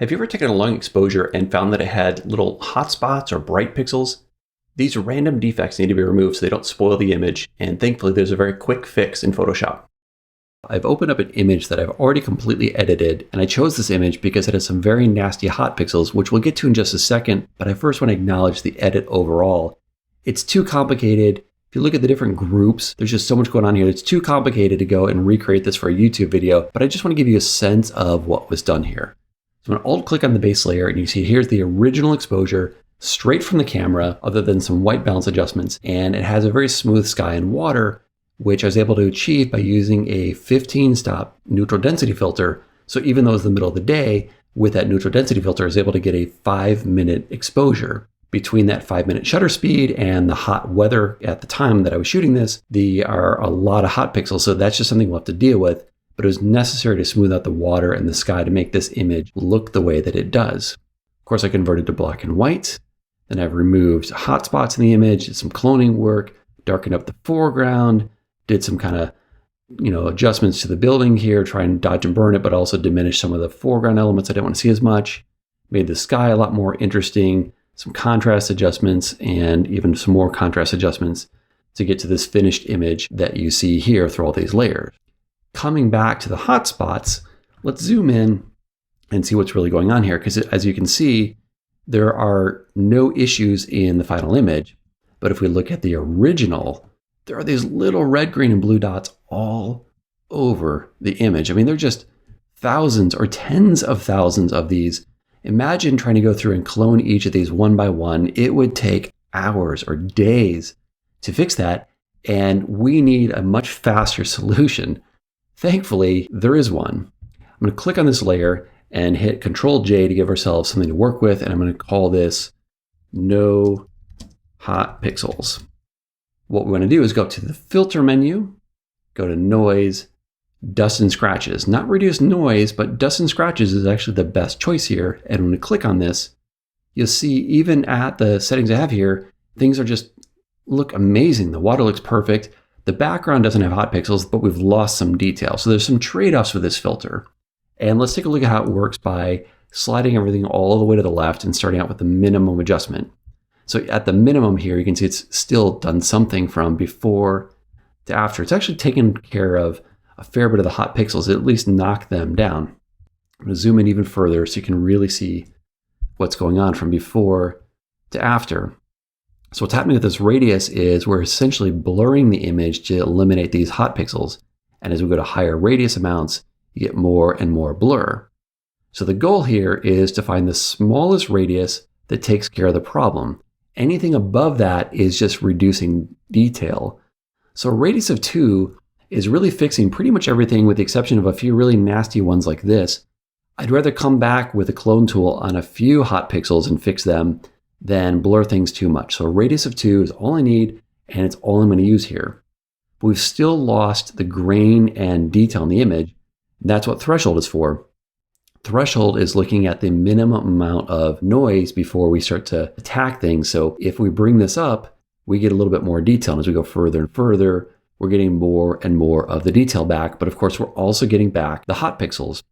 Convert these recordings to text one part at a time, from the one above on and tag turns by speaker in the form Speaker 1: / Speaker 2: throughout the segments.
Speaker 1: Have you ever taken a long exposure and found that it had little hotspots or bright pixels? These random defects need to be removed so they don't spoil the image, and thankfully there's a very quick fix in Photoshop. I've opened up an image that I've already completely edited, and I chose this image because it has some very nasty hot pixels, which we'll get to in just a second, but I first want to acknowledge the edit overall. It's too complicated. If you look at the different groups, there's just so much going on here. It's too complicated to go and recreate this for a YouTube video, but I just want to give you a sense of what was done here. So I'm going to alt-click on the base layer, and you see here's the original exposure straight from the camera, other than some white balance adjustments, and it has a very smooth sky and water, which I was able to achieve by using a 15-stop neutral density filter. So even though it's the middle of the day, with that neutral density filter, I was able to get a 5-minute exposure. Between that 5-minute shutter speed and the hot weather at the time that I was shooting this, there are a lot of hot pixels, so that's just something we'll have to deal with. But it was necessary to smooth out the water and the sky to make this image look the way that it does. Of course, I converted to black and white. Then I've removed hotspots in the image, did some cloning work, darkened up the foreground, did some kind of adjustments to the building here, try and dodge and burn it, but also diminish some of the foreground elements I didn't want to see as much. Made the sky a lot more interesting, some contrast adjustments, and even some more contrast adjustments to get to this finished image that you see here through all these layers. Coming back to the hotspots, let's zoom in and see what's really going on here, because as you can see, there are no issues in the final image. But if we look at the original, there are these little red, green, and blue dots all over the image. I mean, they're just thousands or tens of thousands of these. Imagine trying to go through and clone each of these one by one. It would take hours or days to fix that, and we need a much faster solution. Thankfully, there is one. I'm going to click on this layer and hit Control J to give ourselves something to work with, and I'm going to call this No Hot Pixels. What we want to do is go up to the Filter menu, go to Noise, Dust and Scratches. Not Reduce Noise, but Dust and Scratches is actually the best choice here. And when we click on this, you'll see even at the settings I have here, things are just look amazing. The water looks perfect. The background doesn't have hot pixels, but we've lost some detail. So there's some trade-offs with this filter. And let's take a look at how it works by sliding everything all the way to the left and starting out with the minimum adjustment. So at the minimum here, you can see it's still done something from before to after. It's actually taken care of a fair bit of the hot pixels, at least knock them down. I'm going to zoom in even further so you can really see what's going on from before to after. So what's happening with this radius is we're essentially blurring the image to eliminate these hot pixels. And as we go to higher radius amounts, you get more and more blur. So the goal here is to find the smallest radius that takes care of the problem. Anything above that is just reducing detail. So a radius of 2 is really fixing pretty much everything with the exception of a few really nasty ones like this. I'd rather come back with a clone tool on a few hot pixels and fix them than blur things too much. So a radius of 2 is all I need, and it's all I'm going to use here. But we've still lost the grain and detail in the image. That's what threshold is for. Threshold is looking at the minimum amount of noise before we start to attack things. So if we bring this up, we get a little bit more detail. And as we go further and further, we're getting more and more of the detail back. But of course, we're also getting back the hot pixels.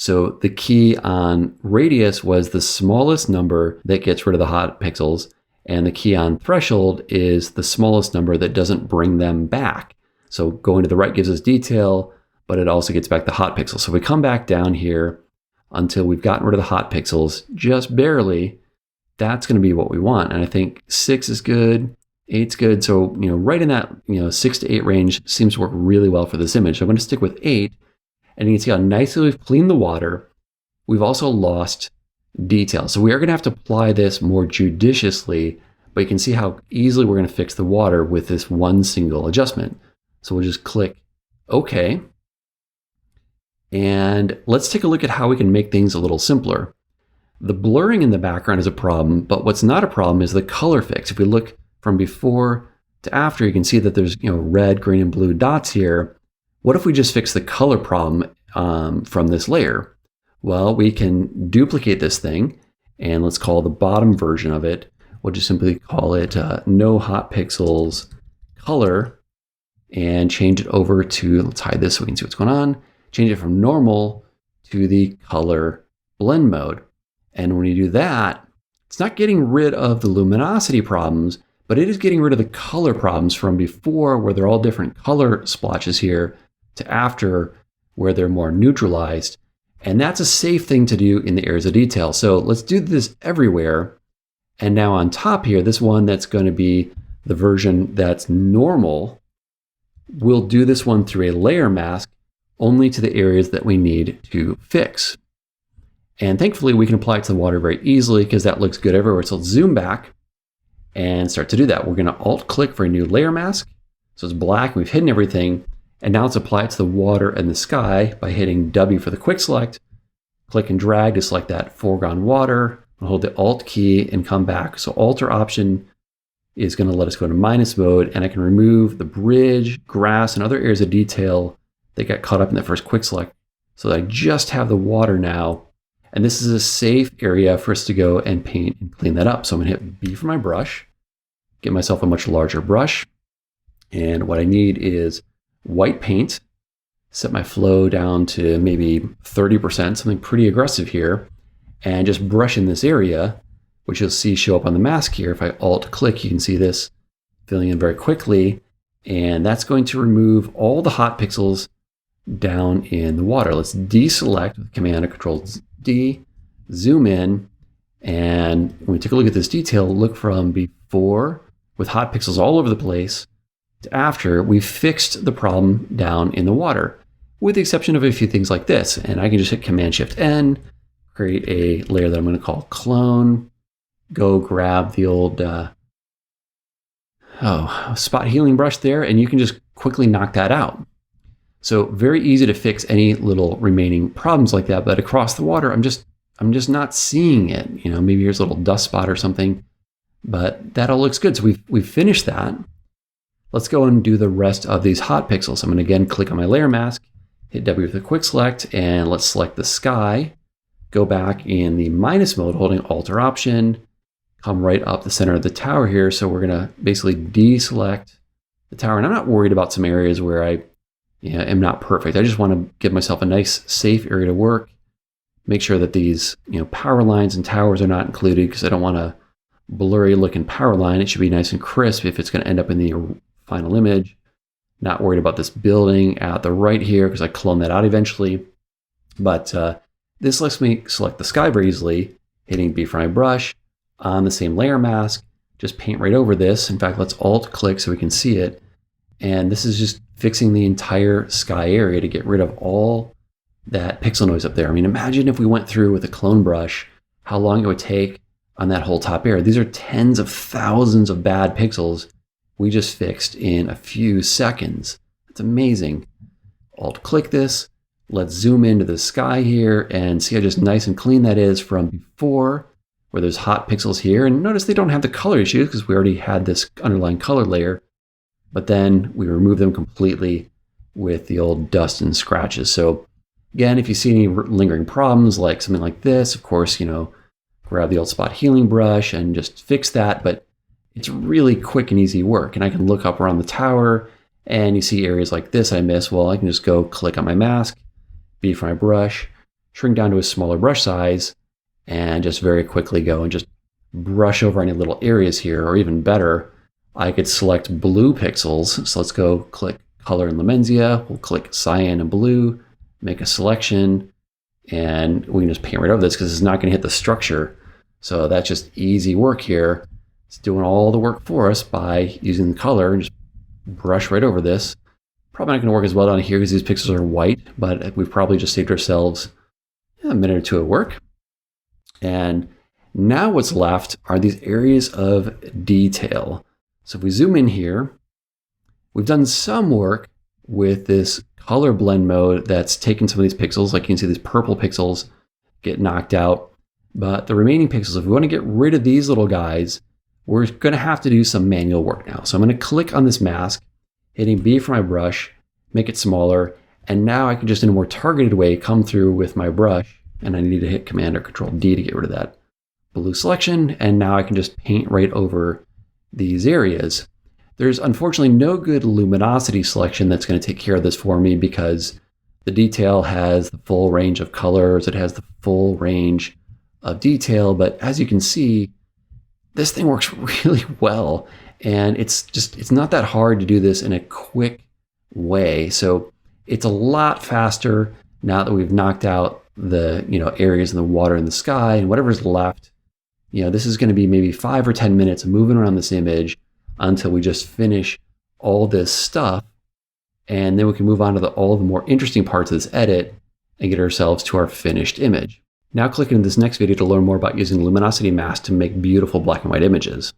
Speaker 1: So the key on radius was the smallest number that gets rid of the hot pixels. And the key on threshold is the smallest number that doesn't bring them back. So going to the right gives us detail, but it also gets back the hot pixels. So if we come back down here until we've gotten rid of the hot pixels, just barely, that's going to be what we want. And I think 6 is good, 8's good. So, right in that, 6 to 8 range seems to work really well for this image. So I'm going to stick with 8. And you can see how nicely we've cleaned the water. We've also lost detail. So we are going to have to apply this more judiciously, but you can see how easily we're going to fix the water with this one single adjustment. So we'll just click OK. And let's take a look at how we can make things a little simpler. The blurring in the background is a problem, but what's not a problem is the color fix. If we look from before to after, you can see that there's red, green, and blue dots here. What if we just fix the color problem from this layer? Well, we can duplicate this thing, and let's call the bottom version of it. We'll just simply call it No Hot Pixels Color, and change it over to, let's hide this so we can see what's going on. Change it from normal to the color blend mode. And when you do that, it's not getting rid of the luminosity problems, but it is getting rid of the color problems from before, where they're all different color splotches here, to after, where they're more neutralized. And that's a safe thing to do in the areas of detail. So let's do this everywhere. And now on top here, this one that's going to be the version that's normal, we'll do this one through a layer mask only to the areas that we need to fix. And thankfully we can apply it to the water very easily because that looks good everywhere. So let's zoom back and start to do that. We're going to alt click for a new layer mask. So it's black, we've hidden everything. And now let's apply it to the water and the sky by hitting W for the quick select. Click and drag to select that foreground water. I'll hold the Alt key and come back. So Alter option is going to let us go to minus mode, and I can remove the bridge, grass, and other areas of detail that got caught up in that first quick select. So that I just have the water now. And this is a safe area for us to go and paint and clean that up. So I'm going to hit B for my brush, get myself a much larger brush. And what I need is white paint, set my flow down to maybe 30%, something pretty aggressive here, and just brush in this area, which you'll see show up on the mask here. If I alt click, you can see this filling in very quickly, and that's going to remove all the hot pixels down in the water. Let's deselect with Command or Control D, zoom in, and when we take a look at this detail, look from before with hot pixels all over the place to after we've fixed the problem down in the water, with the exception of a few things like this. And I can just hit Command Shift N, create a layer that I'm going to call clone, go grab the old spot healing brush there, and you can just quickly knock that out. So very easy to fix any little remaining problems like that, but across the water, I'm just not seeing it. You know, maybe here's a little dust spot or something, but that all looks good. So we've finished that. Let's go and do the rest of these hot pixels. I'm going to again click on my layer mask, hit W with a quick select, and let's select the sky. Go back in the minus mode, holding Alter option, come right up the center of the tower here. So we're going to basically deselect the tower. And I'm not worried about some areas where I am not perfect. I just want to give myself a nice safe area to work. Make sure that these power lines and towers are not included, because I don't want a blurry looking power line. It should be nice and crisp if it's going to end up in the final image. Not worried about this building at the right here, because I clone that out eventually. But this lets me select the sky very easily, hitting B for my brush on the same layer mask, just paint right over this. In fact, let's alt click so we can see it. And this is just fixing the entire sky area to get rid of all that pixel noise up there. I mean, imagine if we went through with a clone brush, how long it would take on that whole top area. These are tens of thousands of bad pixels we just fixed in a few seconds. It's amazing. Alt click this. Let's zoom into the sky here and see how just nice and clean that is from before, where there's hot pixels here. And notice they don't have the color issues because we already had this underlying color layer, but then we remove them completely with the old dust and scratches. So again, if you see any lingering problems like something like this, of course, grab the old spot healing brush and just fix that. But it's really quick and easy work. And I can look up around the tower and you see areas like this I miss. Well, I can just go click on my mask, B for my brush, shrink down to a smaller brush size, and just very quickly go and just brush over any little areas here. Or even better, I could select blue pixels. So let's go click Color in Lemenzia. We'll click Cyan and Blue, make a selection, and we can just paint right over this because it's not going to hit the structure. So that's just easy work here. It's doing all the work for us by using the color and just brush right over this. Probably not going to work as well down here because these pixels are white, but we've probably just saved ourselves a minute or two of work. And now what's left are these areas of detail. So if we zoom in here, we've done some work with this color blend mode that's taken some of these pixels. Like you can see these purple pixels get knocked out. But the remaining pixels, if we want to get rid of these little guys, we're going to have to do some manual work now. So I'm going to click on this mask, hitting B for my brush, make it smaller. And now I can just in a more targeted way come through with my brush. And I need to hit Command or Control D to get rid of that blue selection. And now I can just paint right over these areas. There's unfortunately no good luminosity selection that's going to take care of this for me because The detail has the full range of colors. It has the full range of detail. But as you can see, this thing works really well. And it's not that hard to do this in a quick way. So it's a lot faster now that we've knocked out the areas in the water and the sky and whatever's left. This is going to be maybe 5 or 10 minutes of moving around this image until we just finish all this stuff. And then we can move on to all the more interesting parts of this edit and get ourselves to our finished image. Now click into this next video to learn more about using luminosity mask to make beautiful black and white images.